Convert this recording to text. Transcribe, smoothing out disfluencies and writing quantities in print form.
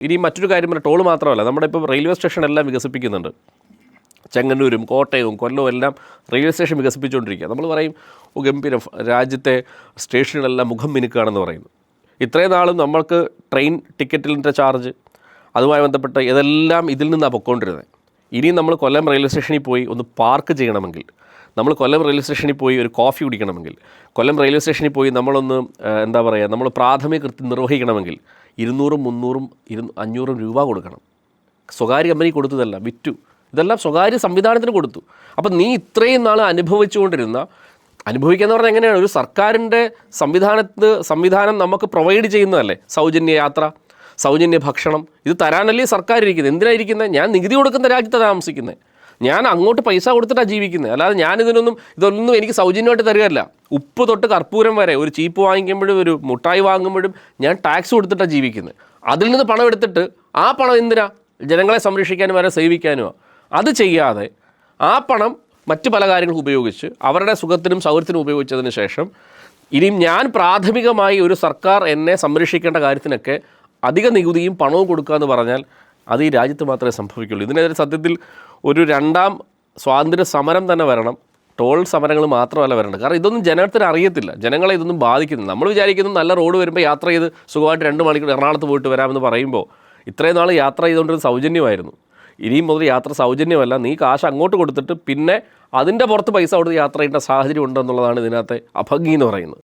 ഇനി മറ്റൊരു കാര്യം പറഞ്ഞാൽ ടോൾ മാത്രമല്ല, നമ്മുടെ ഇപ്പോൾ റെയിൽവേ സ്റ്റേഷൻ എല്ലാം വികസിപ്പിക്കുന്നുണ്ട്. ചെങ്ങന്നൂരും കോട്ടയവും കൊല്ലവും എല്ലാം റെയിൽവേ സ്റ്റേഷൻ വികസിപ്പിച്ചുകൊണ്ടിരിക്കുക. നമ്മൾ പറയും ഗംഭീരം, രാജ്യത്തെ സ്റ്റേഷനുകളെല്ലാം മുഖം മിനുക്കുകയാണെന്ന് പറയുന്നു. ഇത്രയും നാളും നമ്മൾക്ക് ട്രെയിൻ ടിക്കറ്റിൻ്റെ ചാർജ് അതുമായി ബന്ധപ്പെട്ട് ഇതെല്ലാം ഇതിൽ നിന്നാണ് പൊയ്ക്കൊണ്ടിരുന്നത്. ഇനിയും നമ്മൾ കൊല്ലം റെയിൽവേ സ്റ്റേഷനിൽ പോയി ഒന്ന് പാർക്ക് ചെയ്യണമെങ്കിൽ, നമ്മൾ കൊല്ലം റെയിൽവേ സ്റ്റേഷനിൽ പോയി ഒരു കോഫി കുടിക്കണമെങ്കിൽ, കൊല്ലം റെയിൽവേ സ്റ്റേഷനിൽ പോയി നമ്മളൊന്ന് നമ്മൾ പ്രാഥമിക കൃത്യം നിർവഹിക്കണമെങ്കിൽ 200, 300, 500 രൂപ കൊടുക്കണം. സ്വകാര്യ കമ്പനി കൊടുത്തതല്ല, വിറ്റു. ഇതെല്ലാം സ്വകാര്യ സംവിധാനത്തിന് കൊടുത്തു. അപ്പം നീ ഇത്രയും നാൾ അനുഭവിക്കുക എന്ന് പറഞ്ഞാൽ എങ്ങനെയാണ്? ഒരു സർക്കാരിൻ്റെ സംവിധാനം നമുക്ക് പ്രൊവൈഡ് ചെയ്യുന്നതല്ലേ. സൗജന്യ യാത്ര, സൗജന്യ ഭക്ഷണം, ഇത് തരാനല്ലേ സർക്കാർ ഇരിക്കുന്നത്. എന്തിനാണ് ഇരിക്കുന്നത്? ഞാൻ നികുതി കൊടുക്കുന്ന രാജ്യത്താണ് താമസിക്കുന്നത്, ഞാൻ അങ്ങോട്ട് പൈസ കൊടുത്തിട്ടാണ് ജീവിക്കുന്നത്. അല്ലാതെ ഇതൊന്നും എനിക്ക് സൗജന്യമായിട്ട് തരികയല്ല. ഉപ്പ് തൊട്ട് കർപ്പൂരം വരെ, ഒരു ചീപ്പ് വാങ്ങിക്കുമ്പോഴും ഒരു മുട്ടായി വാങ്ങുമ്പോഴും ഞാൻ ടാക്സ് കൊടുത്തിട്ടാണ് ജീവിക്കുന്നത്. അതിൽ നിന്ന് പണം എടുത്തിട്ട് ആ പണം എന്തിനാ? ജനങ്ങളെ സംരക്ഷിക്കാനും വരെ സേവിക്കാനുമോ? അത് ചെയ്യാതെ ആ പണം മറ്റ് പല കാര്യങ്ങൾക്ക് ഉപയോഗിച്ച് അവരുടെ സുഖത്തിനും സൗകര്യത്തിനും ഉപയോഗിച്ചതിന് ശേഷം ഇനിയും ഞാൻ പ്രാഥമികമായി ഒരു സർക്കാർ എന്നെ സംരക്ഷിക്കേണ്ട കാര്യത്തിനൊക്കെ അധിക നികുതിയും പണവും കൊടുക്കുക എന്ന് പറഞ്ഞാൽ അത് ഈ രാജ്യത്ത് മാത്രമേ സംഭവിക്കുള്ളൂ. ഇതിനെതിരെ സത്യത്തിൽ ഒരു രണ്ടാം സ്വാതന്ത്ര്യ സമരം തന്നെ വരണം. ടോൾ സമരങ്ങൾ മാത്രമല്ല വരേണ്ടത്. കാരണം ഇതൊന്നും ജനത്തിന് അറിയത്തില്ല, ജനങ്ങളെ ഇതൊന്നും ബാധിക്കുന്നില്ല. നമ്മൾ വിചാരിക്കുന്നു നല്ല റോഡ് വരുമ്പോൾ യാത്ര ചെയ്ത് സുഖമായിട്ട് 2 മണിക്കൂർ എറണാകുളത്ത് പോയിട്ട് വരാമെന്ന് പറയുമ്പോൾ ഇത്രയും നാൾ യാത്ര ചെയ്തുകൊണ്ടൊരു സൗജന്യമായിരുന്നു. ഇനിയും മുതൽ യാത്ര സൗജന്യമല്ല, നീ കാശ് അങ്ങോട്ട് കൊടുത്തിട്ട് പിന്നെ അതിൻ്റെ പുറത്ത് പൈസ കൊടുത്ത് യാത്ര ചെയ്യേണ്ട സാഹചര്യം ഉണ്ടെന്നുള്ളതാണ് ഇതിനകത്തെ അഭംഗി എന്ന് പറയുന്നത്.